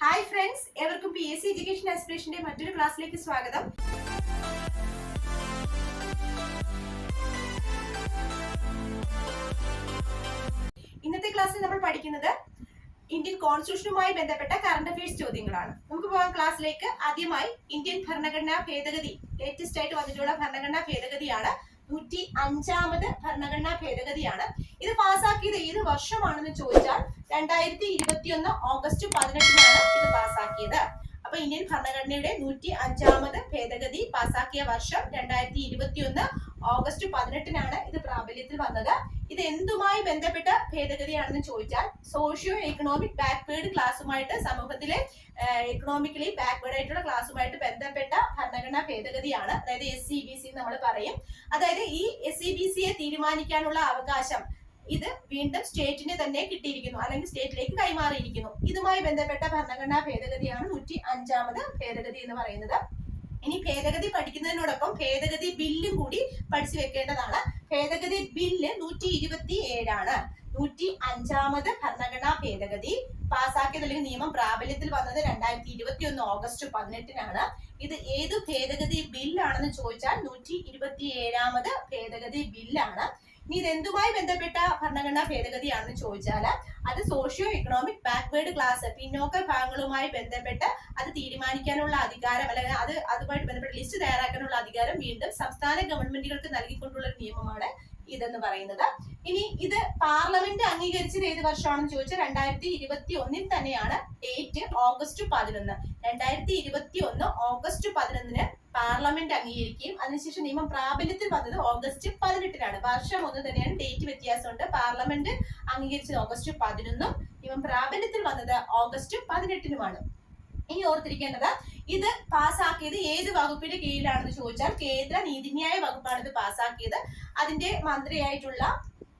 Hi friends, ഏവർക്കും PSC education ആസ്പിറേഷന്റെ മറ്റൊരു ക്ലാസ്സിലേക്ക് സ്വാഗതം. ഇന്നത്തെ ക്ലാസ്സിൽ നമ്മൾ പഠിക്കുന്നത് ഇന്ത്യൻ കോൺസ്റ്റിറ്റ്യൂഷനുമായി ബന്ധപ്പെട്ട കറണ്ട് അഫയേഴ്സ് ചോദ്യങ്ങളാണ്. നമുക്ക് പോകാം ക്ലാസ്സിലേക്ക്. ആദ്യമായി ഇന്ത്യൻ ഭരണഘടനാ ഭേദഗതി, ലേറ്റസ്റ്റ് ആയിട്ട് വന്നിട്ടുള്ള ഭരണഘടനാ ഭേദഗതിയാണ്. 105ാമത് ഭരണഘടനാ ഭേദഗതിയാണ്. ഇത് പാസ്സാക്കിയത് ഏത് വർഷമാണെന്ന് ചോദിച്ചാൽ 2021 ഓഗസ്റ്റ് 18-നാണ് ഇത് പാസ്സാക്കിയത്. അപ്പൊ ഇന്ത്യൻ ഭരണഘടനയുടെ 105ാമത് ഭേദഗതി പാസ്സാക്കിയ വർഷം 2021 ഓഗസ്റ്റ് 18-നാണ് ഇത് പ്രാബല്യത്തിൽ വന്നത്. ഇത് എന്തുമായി ബന്ധപ്പെട്ട ഭേദഗതിയാണെന്ന് ചോദിച്ചാൽ സോഷ്യോ എക്കണോമിക് ബാക്ക്വേർഡ് ക്ലാസ്സുമായിട്ട്, സമൂഹത്തിലെ എക്കണോമിക്കലി ബാക്ക്വേർഡ് ആയിട്ടുള്ള ക്ലാസ്സുമായിട്ട് ബന്ധപ്പെട്ട ഭരണഘടനാ ഭേദഗതിയാണ്. അതായത് SEBC നമ്മൾ പറയും. അതായത് ഈ SEBCയെ തീരുമാനിക്കാനുള്ള അവകാശം ഇത് വീണ്ടും സ്റ്റേറ്റിന് തന്നെ കിട്ടിയിരിക്കുന്നു, അല്ലെങ്കിൽ സ്റ്റേറ്റിലേക്ക് കൈമാറിയിരിക്കുന്നു. ഇതുമായി ബന്ധപ്പെട്ട ഭരണഘടനാ ഭേദഗതിയാണ് 105ാമത് ഭേദഗതി എന്ന് പറയുന്നത്. ഇനി ഭേദഗതി പഠിക്കുന്നതിനോടൊപ്പം ഭേദഗതി ബില്ലും കൂടി പഠിച്ചു വെക്കേണ്ടതാണ്. ഭേദഗതി ബില്ല് 127 105ാമത് ഭരണഘടനാ ഭേദഗതി പാസ്സാക്കിയത് അല്ലെങ്കിൽ നിയമം പ്രാബല്യത്തിൽ വന്നത് 2021 ഓഗസ്റ്റ് 18-നാണ്. ഇത് ഏത് ഭേദഗതി ബില്ലാണെന്ന് ചോദിച്ചാൽ 127ാമത് ഭേദഗതി ബില്ലാണ്. ഇനി ഇത് എന്തുമായി ബന്ധപ്പെട്ട ഭരണഘടനാ ഭേദഗതിയാണെന്ന് ചോദിച്ചാൽ അത് സോഷ്യോ എക്കണോമിക് ബാക്ക്വേർഡ് ക്ലാസ്, പിന്നോക്ക ഭാഗങ്ങളുമായി ബന്ധപ്പെട്ട് അത് തീരുമാനിക്കാനുള്ള അധികാരം, അല്ലെങ്കിൽ അതുമായിട്ട് ബന്ധപ്പെട്ട ലിസ്റ്റ് തയ്യാറാക്കാനുള്ള അധികാരം വീണ്ടും സംസ്ഥാന ഗവൺമെന്റുകൾക്ക് നൽകിക്കൊണ്ടുള്ള ഒരു നിയമമാണ് ഇതെന്ന് പറയുന്നത്. ഇനി ഇത് പാർലമെന്റ് അംഗീകരിച്ചത് ഏത് വർഷമാണെന്ന് ചോദിച്ചാൽ 2021 തന്നെയാണ്. Date August 11. 2021 ഓഗസ്റ്റ് 11 പാർലമെന്റ് അംഗീകരിക്കുകയും അതിനുശേഷം നിയമം പ്രാബല്യത്തിൽ വന്നത് ഓഗസ്റ്റ് 18-നാണ്. വർഷം ഒന്ന് തന്നെയാണ്, ഡേറ്റ് വ്യത്യാസമുണ്ട്. പാർലമെന്റ് അംഗീകരിച്ചത് ഓഗസ്റ്റ് 11-നും നിയമം പ്രാബല്യത്തിൽ വന്നത് ഓഗസ്റ്റ് 18-നുമാണ്. ഇനി ഓർത്തിരിക്കേണ്ടത്, ഇത് പാസ്സാക്കിയത് ഏത് വകുപ്പിന്റെ കീഴിലാണെന്ന് ചോദിച്ചാൽ കേന്ദ്ര നീതിന്യായ വകുപ്പാണ് ഇത് പാസ്സാക്കിയത്. അതിന്റെ മന്ത്രിയായിട്ടുള്ള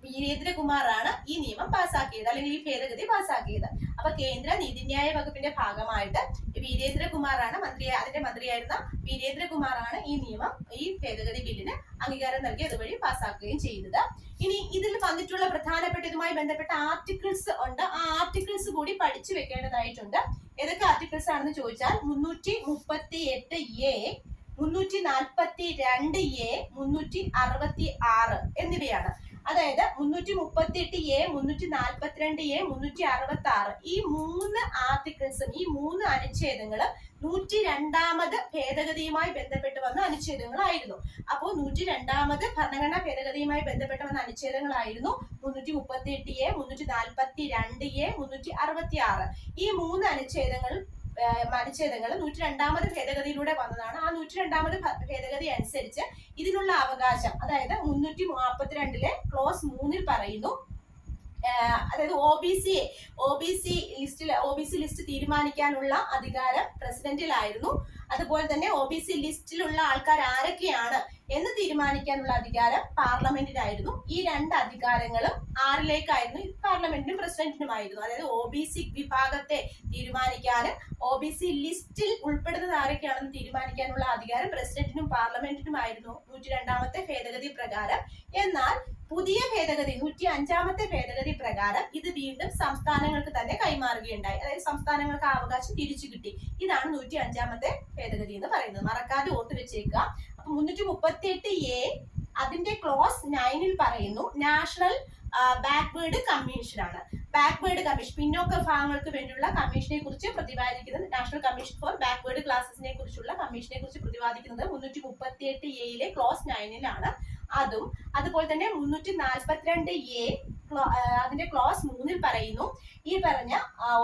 വീരേന്ദ്രകുമാറാണ് ഈ നിയമം പാസ്സാക്കിയത്, അല്ലെങ്കിൽ ഈ ഭേദഗതി പാസ്സാക്കിയത്. അപ്പൊ കേന്ദ്ര നീതിന്യായ വകുപ്പിന്റെ ഭാഗമായിട്ട് വീരേന്ദ്രകുമാറാണ് അതിന്റെ മന്ത്രിയായിരുന്ന വീരേന്ദ്രകുമാറാണ് ഈ ഭേദഗതി ബില്ലിന് അംഗീകാരം നൽകി അതുവഴി പാസ്സാക്കുകയും ചെയ്യുന്നത്. ഇനി ഇതിൽ വന്നിട്ടുള്ള പ്രധാനപ്പെട്ട ഇതുമായി ബന്ധപ്പെട്ട ആർട്ടിക്കിൾസ് ഉണ്ട്. ആ ആർട്ടിക്കിൾസ് കൂടി പഠിച്ചു വെക്കേണ്ടതായിട്ടുണ്ട്. ഏതൊക്കെ ആർട്ടിക്കിൾസ് ആണെന്ന് ചോദിച്ചാൽ 338A, 342A, 366 എന്നിവയാണ്. അതായത് 338A, 342A, 366 ഈ 3 ആർട്ടിക്കിൾസും ഈ 3 അനുച്ഛേദങ്ങളും 102ാമത് ഭേദഗതിയുമായി ബന്ധപ്പെട്ട് വന്ന അനുച്ഛേദങ്ങളായിരുന്നു. അപ്പോൾ 102ാമത് ഭരണഘടനാ ഭേദഗതിയുമായി ബന്ധപ്പെട്ട് വന്ന അനുച്ഛേദങ്ങളായിരുന്നു 338A, 342A, 366. ഈ 3 അനുച്ഛേദങ്ങൾ 102ാമത് ഭേദഗതിയിലൂടെ വന്നതാണ്. ആ 102ാമത് ഭേദഗതി അനുസരിച്ച് ഇതിനുള്ള അവകാശം, അതായത് 342 ക്ലോസ് 3 പറയുന്നു, അതായത് OBC ലിസ്റ്റ് തീരുമാനിക്കാനുള്ള അധികാരം പ്രസിഡന്റിലായിരുന്നു. അതുപോലെ തന്നെ OBC ലിസ്റ്റിലുള്ള ആൾക്കാർ ആരൊക്കെയാണ് എന്ന് തീരുമാനിക്കാനുള്ള അധികാരം പാർലമെന്റിനായിരുന്നു. ഈ 2 അധികാരങ്ങളും ആരിലേക്കായിരുന്നു? പാർലമെന്റിനും പ്രസിഡന്റിനുമായിരുന്നു. അതായത് OBC വിഭാഗത്തെ തീരുമാനിക്കാനും OBC ലിസ്റ്റിൽ ഉൾപ്പെടുന്നത് ആരൊക്കെയാണെന്ന് തീരുമാനിക്കാനുള്ള അധികാരം പ്രസിഡന്റിനും പാർലമെന്റിനുമായിരുന്നു 102ാമത്തെ ഭേദഗതി പ്രകാരം. എന്നാൽ പുതിയ ഭേദഗതി 105ാമത്തെ ഭേദഗതി പ്രകാരം ഇത് വീണ്ടും സംസ്ഥാനങ്ങൾക്ക് തന്നെ കൈമാറുകയുണ്ടായി. അതായത് സംസ്ഥാനങ്ങൾക്ക് അവകാശം തിരിച്ചു കിട്ടി. ഇതാണ് 105ാമത്തെ ഭേദഗതി എന്ന് പറയുന്നത്. മറക്കാതെ ഓർത്ത് വെച്ചേക്കുക. അപ്പൊ 338A അതിന്റെ ക്ലോസ് 9 പറയുന്നു നാഷണൽ ബാക്ക്വേർഡ് കമ്മീഷൻ ആണ്. ബാക്ക്വേർഡ് കമ്മീഷൻ, പിന്നോക്ക വിഭാഗങ്ങൾക്ക് വേണ്ടിയുള്ള കമ്മീഷനെ കുറിച്ച് പ്രതിപാദിക്കുന്നത്, നാഷണൽ കമ്മീഷൻ ഫോർ ബാക്ക്വേർഡ് ക്ലാസസിനെ കുറിച്ചുള്ള കമ്മീഷനെ കുറിച്ച് പ്രതിപാദിക്കുന്നത് 338A ക്ലോസ് 9 അതും അതുപോലെ തന്നെ 342A അതിന്റെ ക്ലോസ് 3 പറയുന്നു ഈ പറഞ്ഞ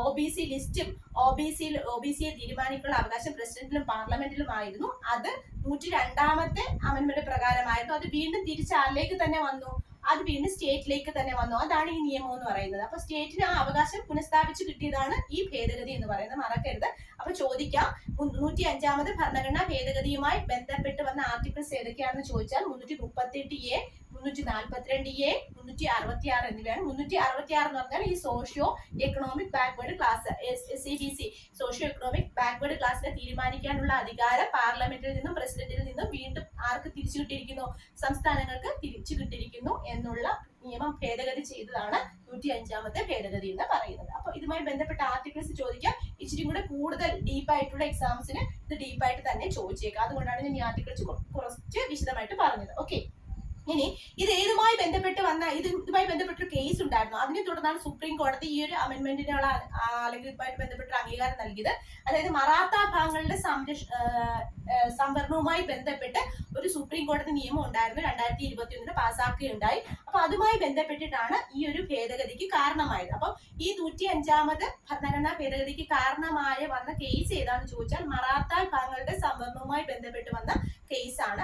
OBC ലിസ്റ്റും OBCയെ തീരുമാനിക്കാനുള്ള അവകാശം പ്രസിഡന്റിലും പാർലമെന്റിലുമായിരുന്നു. അത് 102ാമത്തെ അമെന്റ്മെന്റ് പ്രകാരമായിരുന്നു. അത് വീണ്ടും തിരിച്ചാറിലേക്ക് തന്നെ വന്നു, അത് വീണ്ടും സ്റ്റേറ്റിലേക്ക് തന്നെ വന്നു. അതാണ് ഈ നിയമം എന്ന് പറയുന്നത്. അപ്പൊ സ്റ്റേറ്റിന് ആ അവകാശം പുനഃസ്ഥാപിച്ചു കിട്ടിയതാണ് ഈ ഭേദഗതി എന്ന് പറയുന്നത്, മറക്കരുത്. അപ്പൊ ചോദിക്കാം, 105ാമത് ഭരണഘടനാ ഭേദഗതിയുമായി ബന്ധപ്പെട്ട് വന്ന ആർട്ടിക്കിൾസ് ഏതൊക്കെയാണെന്ന് ചോദിച്ചാൽ 338A, 342A, 366 എന്നിവയാണ്. 366 എന്ന് പറഞ്ഞാൽ ഈ socio economic backward class, SEBC socio economic backward ക്ലാസ്സിനെ തീരുമാനിക്കാനുള്ള അധികാരം പാർലമെന്റിൽ നിന്നും പ്രസിഡന്റിൽ നിന്നും വീണ്ടും ആർക്ക് തിരിച്ചു കിട്ടിയിരിക്കുന്നു? സംസ്ഥാനങ്ങൾക്ക് തിരിച്ചു കിട്ടിയിരിക്കുന്നു എന്നുള്ള നിയമം ഭേദഗതി ചെയ്തതാണ് 105ാമത്തെ ഭേദഗതി എന്ന് പറയുന്നത്. അപ്പൊ ഇതുമായി ബന്ധപ്പെട്ട ആർട്ടിക്കിൾസ് ചോദിക്കാം. ഈ ഇച്ചിരി കൂടെ കൂടുതൽ ഡീപ്പായിട്ടുള്ള എക്സാംസിന് ഇത് ഡീപ്പായിട്ട് തന്നെ ചോദിച്ചേക്കാം. അതുകൊണ്ടാണ് ഞാൻ ഈ ആർട്ടിക്കിൾസ് കുറച്ച് വിശദമായിട്ട് പറഞ്ഞത്. ഓക്കെ, ഇനി ഇത് ഏതുമായി ബന്ധപ്പെട്ട് വന്ന ഇതുമായി ബന്ധപ്പെട്ടൊരു കേസ് ഉണ്ടായിരുന്നു. അതിനെ തുടർന്നാണ് സുപ്രീം കോടതി ഈ ഒരു അമെന്റ്മെന്റിനുള്ള അല്ലെങ്കിൽ ഇതുമായിട്ട് ബന്ധപ്പെട്ട അംഗീകാരം നൽകിയത്. അതായത് മറാത്ത ഭാഗങ്ങളുടെ സംവരണവുമായി ബന്ധപ്പെട്ട് ഒരു സുപ്രീം കോടതി നിയമം ഉണ്ടായിരുന്നു, 2021 പാസ്സാക്കുകയുണ്ടായി. അപ്പൊ അതുമായി ബന്ധപ്പെട്ടിട്ടാണ് ഈ ഒരു ഭേദഗതിക്ക് കാരണമായത്. അപ്പൊ ഈ 105ാമത് ഭരണഘടനാ ഭേദഗതിക്ക് കാരണമായ വന്ന കേസ് ഏതാണെന്ന് ചോദിച്ചാൽ മറാത്ത ഭാഗങ്ങളുടെ സംവരണവുമായി ബന്ധപ്പെട്ട് വന്ന കേസാണ്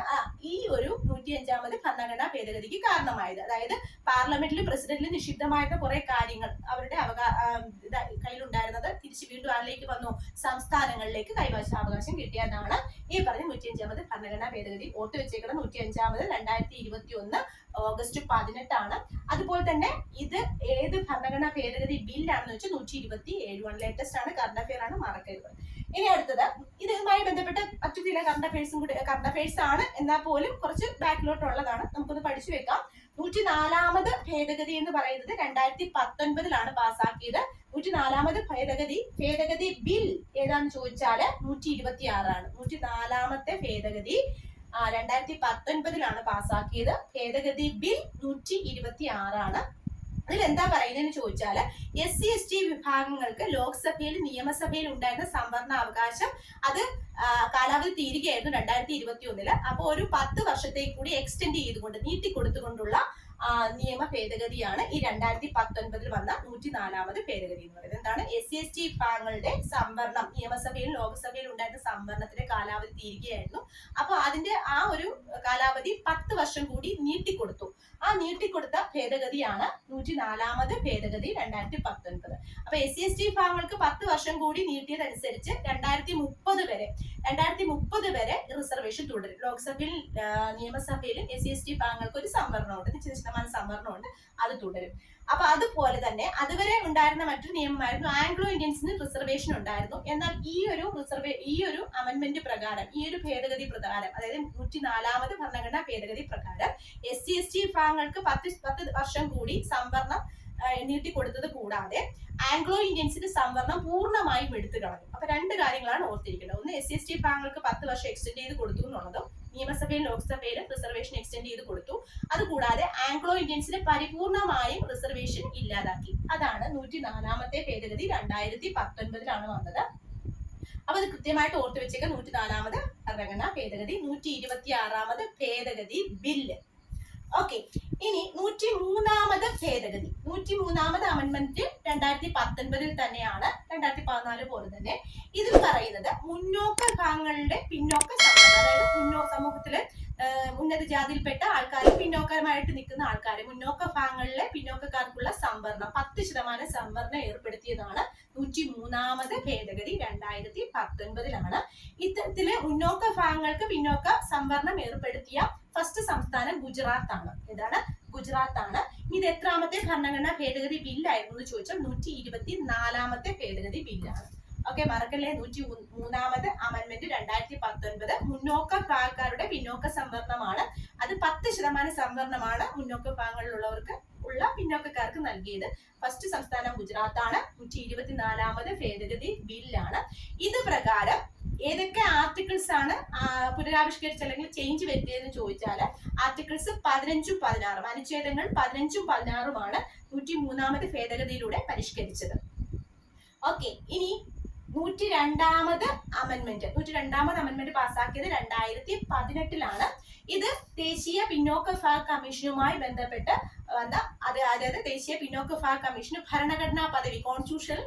ഈ ഒരു 105ാമത് ഭരണഘടനാ ഭേദഗതിക്ക് കാരണമായത്. അതായത് പാർലമെന്റിൽ പ്രസിഡന്റിൽ നിഷിദ്ധമായിരുന്ന കുറെ കാര്യങ്ങൾ അവരുടെ കയ്യിലുണ്ടായിരുന്നത് തിരിച്ചു വീണ്ടും ആരിലേക്ക് വന്നു, സംസ്ഥാനങ്ങളിലേക്ക് കൈവശാവകാശം കിട്ടിയതാണ് ഈ പറഞ്ഞ 105ാമത് ഭരണഘടനാ ഭേദഗതി. ഓർത്തു വെച്ചേക്കണം, 105ാമത് 2021 ഓഗസ്റ്റ് 18 അതുപോലെ തന്നെ ഇത് ഏത് ഭരണഘടനാ ഭേദഗതി ബില്ലാണെന്ന് വെച്ചാൽ 127 ലേറ്റസ്റ്റ് ആണ്, കറണ്ട് അഫെയർ ആണ്, മറക്കരുത്. ഇനി അടുത്തത് ഇതുമായി ബന്ധപ്പെട്ട മറ്റു ചില കറണ്ട് അഫെയർസ് ആണ്, എന്നാൽ പോലും കുറച്ച് ബാക്കിലോട്ടുള്ളതാണ്, നമുക്കൊന്ന് പഠിച്ചു വെക്കാം. 104ാമത് ഭേദഗതി എന്ന് പറയുന്നത് 2019 പാസ്സാക്കിയത്. 104ാമത് ഭേദഗതി ബിൽ ഏതാന്ന് ചോദിച്ചാല് 126 104ാമത്തെ ഭേദഗതി 2019 പാസ്സാക്കിയത്. ഭേദഗതി ബിൽ 126 അതിൽ എന്താ പറയുന്നതെന്ന് ചോദിച്ചാല് SC/ST വിഭാഗങ്ങൾക്ക് ലോക്സഭയിലും നിയമസഭയിലും ഉണ്ടായിരുന്ന സംവരണ അവകാശം അത് കാലാവധി തീരുകയായിരുന്നു 2021. അപ്പൊ ഒരു 10 വർഷത്തേക്ക് കൂടി എക്സ്റ്റെൻഡ് ചെയ്തുകൊണ്ട് നീട്ടിക്കൊടുത്തുകൊണ്ടുള്ള നിയമ ഭേദഗതിയാണ് ഈ 2019 വന്ന 104ാമത് ഭേദഗതി എന്ന് പറയുന്നത്. എന്താണ്? SC/ST വിഭാഗങ്ങളുടെ സംവരണം നിയമസഭയിലും ലോക്സഭയിലും ഉണ്ടായിരുന്ന സംവരണത്തിന്റെ കാലാവധി തീരുകയായിരുന്നു. അപ്പൊ അതിന്റെ ആ ഒരു കാലാവധി 10 വർഷം കൂടി നീട്ടിക്കൊടുത്തു. ആ നീട്ടിക്കൊടുത്ത ഭേദഗതിയാണ് 104ാമത് ഭേദഗതി 2019. അപ്പൊ SC/ST വിഭാഗങ്ങൾക്ക് 10 വർഷം കൂടി നീട്ടിയതനുസരിച്ച് 2030 വരെ റിസർവേഷൻ തുടരും. ലോക്സഭയിൽ നിയമസഭയിലും SC/ST വിഭാഗങ്ങൾക്ക് ഒരു സംവരണമുണ്ട്, സംവരണമുണ്ട്, അത് തുടരും. അപ്പൊ അതുപോലെ തന്നെ അതുവരെ ഉണ്ടായിരുന്ന മറ്റൊരു നിയമമായിരുന്നു ആംഗ്ലോ ഇന്ത്യൻസിന് റിസർവേഷൻ ഉണ്ടായിരുന്നു. എന്നാൽ ഈ ഒരു അമെന്റ്മെന്റ് പ്രകാരം, ഈ ഒരു ഭേദഗതി പ്രകാരം, അതായത് 104ാമത് ഭരണഘടനാ ഭേദഗതി പ്രകാരം SC/ST വിഭാഗങ്ങൾക്ക് 10 വർഷം കൂടി സംവരണം നീട്ടിക്കൊടുത്തത് കൂടാതെ ആംഗ്ലോ ഇന്ത്യൻസിന്റെ സംവരണം പൂർണ്ണമായും എടുത്തു കളഞ്ഞു. അപ്പൊ 2 കാര്യങ്ങളാണ് ഓർത്തിരിക്കേണ്ടത്. ഒന്ന്, SC/ST വിഭാഗങ്ങൾക്ക് 10 വർഷം എക്സ്റ്റെൻഡ് ചെയ്ത് കൊടുത്തു എന്നുള്ളതും നിയമസഭയിലും ലോക്സഭയിലും റിസർവേഷൻ എക്സ്റ്റെൻഡ് ചെയ്ത് കൊടുത്തു. അതുകൂടാതെ ആംഗ്ലോ ഇന്ത്യൻസിന് പരിപൂർണമായും റിസർവേഷൻ ഇല്ലാതാക്കി. അതാണ് 104ാമത്തെ ഭേദഗതി 2019 വന്നത്. അപ്പൊ അത് കൃത്യമായിട്ട് ഓർത്തു വെച്ചേക്ക. 104ാമത് ഭരണഘടനാ ഭേദഗതി, 126ാമത് ഭേദഗതി ബില്ല്. ഓക്കെ, ഇനി 103ാമത് ഭേദഗതി, 103ാമത് അമെന്റ്മെന്റ് 2019 തന്നെയാണ്, 2014 പോലെ തന്നെ. ഇതിൽ പറയുന്നത് മുന്നോക്ക വിഭാഗങ്ങളുടെ പിന്നോക്ക സംവരണം, അതായത് സമൂഹത്തില് ഉന്നത ജാതിയിൽപ്പെട്ട ആൾക്കാർ, പിന്നോക്കമായിട്ട് നിൽക്കുന്ന ആൾക്കാർ, മുന്നോക്ക വിഭാഗങ്ങളിലെ പിന്നോക്കക്കാർക്കുള്ള സംവരണം 10% സംവരണം ഏർപ്പെടുത്തിയതാണ് 103ാമത് ഭേദഗതി 2019. ഇത്തരത്തില് മുന്നോക്ക വിഭാഗങ്ങൾക്ക് പിന്നോക്ക സംവരണം ഏർപ്പെടുത്തിയ ഫസ്റ്റ് സംസ്ഥാനം ഗുജറാത്ത് ആണ്. ഏതാണ്? ഗുജറാത്ത് ആണ്. ഇത് എത്രാമത്തെ ഭരണഘടനാ ഭേദഗതി ബില്ലായിരുന്നു എന്ന് ചോദിച്ചാൽ 124ാമത്തെ ഭേദഗതി ബില്ലാണ്. ഓക്കെ, മറക്കല്ലേ. 103ാമത് അമെന്റ്മെന്റ് 2019 മുന്നോക്ക വിഭാഗക്കാരുടെ പിന്നോക്ക സംവരണമാണ്. അത് 10% സംവരണമാണ് മുന്നോക്ക വിഭാഗങ്ങളിലുള്ളവർക്ക് ഉള്ള പിന്നോക്കക്കാർക്ക് നൽകിയത്. ഫസ്റ്റ് സംസ്ഥാനം ഗുജറാത്ത് ആണ്. 124ാമത് ഭേദഗതി ബില്ലാണ്. ഇത് പ്രകാരം ഏതൊക്കെ ആർട്ടിക്കിൾസ് ആണ് പുനരാവിഷ്കരിച്ച് അല്ലെങ്കിൽ ചേഞ്ച് വരുത്തിയതെന്ന് ചോദിച്ചാൽ ആർട്ടിക്കിൾസ് 15ഉം 16, അനുച്ഛേദങ്ങൾ 15ഉം 16ഉമാണ് 103ാമത് ഭേദഗതിയിലൂടെ പരിഷ്കരിച്ചത്. ഓക്കെ, ഇനി 102ാമത് അമെന്റ്മെന്റ് പാസ്സാക്കിയത് 2018. ഇത് ദേശീയ പിന്നോക്ക വിഭാഗ കമ്മീഷനുമായി ബന്ധപ്പെട്ട് വന്ന, അതായത് ദേശീയ പിന്നോക്ക വിഭാഗ കമ്മീഷന് ഭരണഘടനാ പദവി, കോൺസ്റ്റിറ്റ്യൂഷണൽ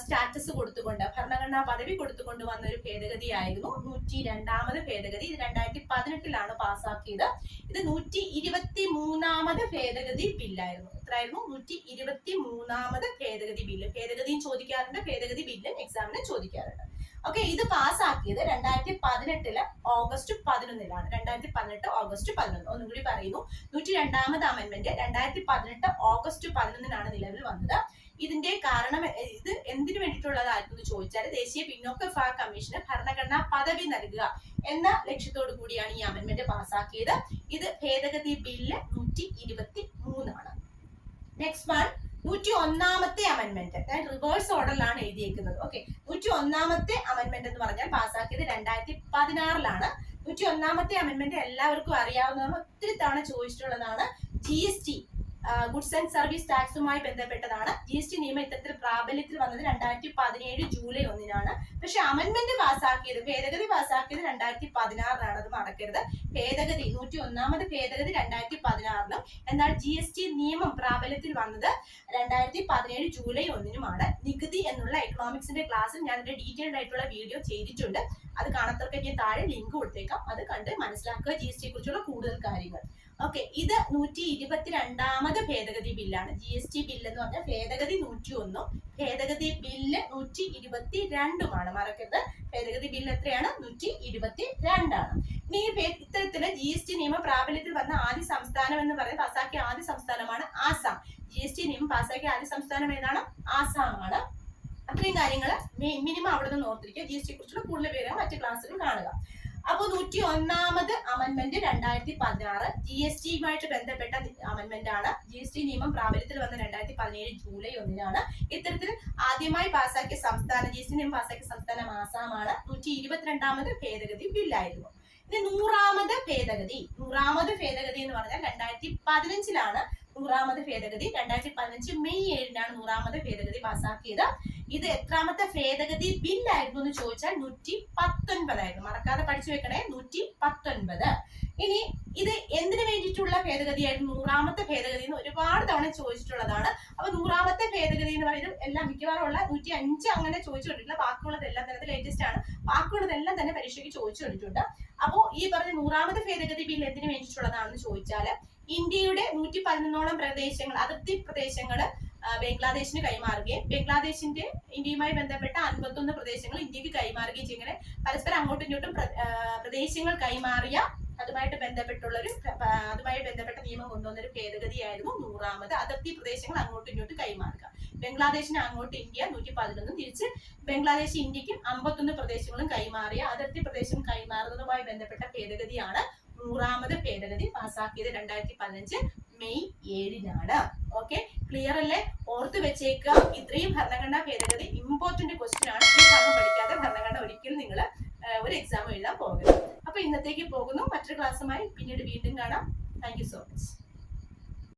സ്റ്റാറ്റസ് കൊടുത്തുകൊണ്ട് ഭരണഘടനാ പദവി കൊടുത്തുകൊണ്ട് വന്ന ഒരു ഭേദഗതിയായിരുന്നു 102ാമത് ഭേദഗതി. ഇത് 2018 പാസ്സാക്കിയത്. ഇത് 123ാമത് ഭേദഗതി ബില്ലായിരുന്നു. എത്രയായിരുന്നു? 123ാമത് ഭേദഗതി ബില്ല്. ഭേദഗതിയും ചോദിക്കാറുണ്ട്, ഭേദഗതി ബില്ലും എക്സാമിന് ചോദിക്കാറുണ്ട്. ഓക്കെ, ഇത് പാസ്സാക്കിയത് 2018 ഓഗസ്റ്റ് 11. 2018 ഓഗസ്റ്റ് 11. ഒന്നും കൂടി പറയുന്നു, 102ാമത് അമെന്റ്മെന്റ് 2018 ഓഗസ്റ്റ് 11 നിലവിൽ വന്നത്. ഇതിന്റെ കാരണം ഇത് എന്തിനു വേണ്ടിയിട്ടുള്ളതായിരുന്നു എന്ന് ചോദിച്ചാൽ ദേശീയ പിന്നോക്ക വിഭാഗ കമ്മീഷന് ഭരണഘടനാ പദവി നൽകുക എന്ന ലക്ഷ്യത്തോടു കൂടിയാണ് ഈ അമെന്റ്മെന്റ് പാസ്സാക്കിയത്. ഇത് ഭേദഗതി ബില്ല് 123 ആണ്. നെക്സ്റ്റ് വൺ, 101ാമത്തെ അമെന്റ്മെന്റ്, അതായത് റിവേഴ്സ് ഓർഡറിലാണ് എഴുതിയേക്കുന്നത്. ഓക്കെ, 101ാമത്തെ അമെന്റ്മെന്റ് എന്ന് പറഞ്ഞാൽ പാസ്സാക്കിയത് 2016 101ാമത്തെ അമെന്റ്മെന്റ് എല്ലാവർക്കും അറിയാവുന്നതാണ്, ഒത്തിരി തവണ ചോദിച്ചിട്ടുള്ളതാണ്. GST, ഗുഡ്സ് ആൻഡ് സർവീസ് ടാക്സുമായി ബന്ധപ്പെട്ടതാണ്. GST നിയമം ഇത്തരത്തിൽ പ്രാബല്യത്തിൽ വന്നത് 2017 ജൂലൈ 1 പക്ഷെ അമെന്റ്മെന്റ് പാസ്സാക്കിയത്, ഭേദഗതി പാസ്സാക്കിയത് 2016 അത് മറക്കരുത്. ഭേദഗതി 101ാമത് ഭേദഗതി 2016 എന്നാൽ GST നിയമം പ്രാബല്യത്തിൽ വന്നത് 2017 ജൂലൈ 1 നികുതി എന്നുള്ള എക്കണോമിക്സിന്റെ ക്ലാസ്സിൽ ഞാൻ ഇതിന്റെ ഡീറ്റെയിൽഡ് ആയിട്ടുള്ള വീഡിയോ ചെയ്തിട്ടുണ്ട്. അത് കാണാത്തവർക്ക് താഴെ ലിങ്ക് കൊടുത്തേക്കാം, അത് കണ്ട് മനസ്സിലാക്കുക GST കുറിച്ചുള്ള കൂടുതൽ കാര്യങ്ങൾ. ഓക്കെ, ഇത് 122ാമത് ഭേദഗതി ബില്ലാണ്. GST ബില്ല് എന്ന് പറഞ്ഞാൽ ഭേദഗതി 101, ഭേദഗതി ബില്ല് 122 മറക്കരുത്. ഭേദഗതി ബില്ല് എത്രയാണ്? 122. ഇനി ഇത്തരത്തില് GST നിയമം പ്രാബല്യത്തിൽ വന്ന ആദ്യ സംസ്ഥാനം എന്ന് പറയുന്നത്, പാസ്സാക്കിയ ആദ്യ സംസ്ഥാനമാണ് ആസാം. GST നിയമം പാസ്സാക്കിയ ആദ്യ സംസ്ഥാനം ഏതാണ്? ആസാമാണ്. അത്രയും കാര്യങ്ങൾ മിനിമം അവിടെ നിന്ന് ഓർത്തിരിക്കുക. GST കുറിച്ചുള്ള കൂടുതൽ വിവരങ്ങൾ മറ്റു ക്ലാസ്സുകൾ കാണുക. അപ്പൊ 101ാമത് അമെന്റ്മെന്റ് 2016 GSTയുമായിട്ട് ബന്ധപ്പെട്ട അമെന്റ്മെന്റ് ആണ്. GST നിയമം പ്രാബല്യത്തിൽ വന്ന 2017 ജൂലൈ 1 ഇത്തരത്തിൽ ആദ്യമായി പാസ്സാക്കിയ സംസ്ഥാനം, GST നിയമം പാസ്സാക്കിയ സംസ്ഥാനം ആസാമാണ്. 122ാമത് ഭേദഗതി ബില്ലായിരുന്നു. ഇനി 100ാമത് ഭേദഗതി. 100ാമത് ഭേദഗതി എന്ന് പറഞ്ഞാൽ 2015 100ാമത് ഭേദഗതി. 2015 മെയ് 7 100ാമത് ഭേദഗതി പാസ്സാക്കിയത്. ഇത് എത്രാമത്തെ ഭേദഗതി ബില്ലായിരുന്നു എന്ന് ചോദിച്ചാൽ 119 മറക്കാതെ പഠിച്ചു വെക്കണേ, 119. ഇനി ഇത് എന്തിനു വേണ്ടിയിട്ടുള്ള ഭേദഗതിയായിരുന്നു? 100ാമത്തെ ഭേദഗതി എന്ന് ഒരുപാട് തവണ ചോദിച്ചിട്ടുള്ളതാണ്. അപ്പൊ 100ാമത്തെ ഭേദഗതി എന്ന് പറയുന്നത് എല്ലാം മിക്കവാറും ഉള്ള 105 അങ്ങനെ ചോദിച്ചിട്ടില്ല. ബാക്കിയുള്ളതെല്ലാം തന്നെ ലേറ്റസ്റ്റ് ആണ്. ബാക്കിയുള്ളതെല്ലാം തന്നെ പരീക്ഷയ്ക്ക് ചോദിച്ചു കണ്ടിട്ടുണ്ട്. അപ്പോ ഈ പറഞ്ഞ 100ാമത് ഭേദഗതി ബിൽ എന്തിനു വേണ്ടിയിട്ടുള്ളതാണെന്ന് ചോദിച്ചാൽ ഇന്ത്യയുടെ 111ഓളം പ്രദേശങ്ങൾ, അതിർത്തി പ്രദേശങ്ങൾ ബംഗ്ലാദേശിന് കൈമാറുകയും ബംഗ്ലാദേശിന്റെ ഇന്ത്യയുമായി ബന്ധപ്പെട്ട 51 പ്രദേശങ്ങൾ ഇന്ത്യക്ക് കൈമാറുകയും ചെയ്യുന്നത് പരസ്പരം അങ്ങോട്ടും ഇങ്ങോട്ടും പ്രദേശങ്ങൾ കൈമാറിയ അതുമായി ബന്ധപ്പെട്ട നിയമം കൊണ്ടുവന്നൊരു ഭേദഗതിയായിരുന്നു 100ാമത്. അതിർത്തി പ്രദേശങ്ങൾ അങ്ങോട്ടും ഇങ്ങോട്ടും കൈമാറുക. ബംഗ്ലാദേശിന് അങ്ങോട്ട് ഇന്ത്യ 111, തിരിച്ച് ബംഗ്ലാദേശ് ഇന്ത്യക്കും 51 പ്രദേശങ്ങളും കൈമാറിയ അതിർത്തി പ്രദേശം കൈമാറുന്നതുമായി ബന്ധപ്പെട്ട ഭേദഗതിയാണ് 100ാമത് ഭേദഗതി പാസ്സാക്കിയത് 2015 മെയ് 7. ഓക്കെ, ക്ലിയർ അല്ലേ? ഓർത്ത് വെച്ചേക്കുക. ഇത്രയും ഭരണഘടനാ ഭേദഗതി ഇമ്പോർട്ടന്റ് ക്വസ്റ്റ്യൻ ആണ്. ഈ ഭാഗം പഠിക്കാതെ ഭരണഘടന ഒരിക്കലും നിങ്ങൾ ഒരു എക്സാം എഴുതാൻ പോകരുത്. അപ്പൊ ഇന്നത്തേക്ക് പോകുന്നു. മറ്റൊരു ക്ലാസ്സുമായി പിന്നീട് വീണ്ടും കാണാം. Thank you so much.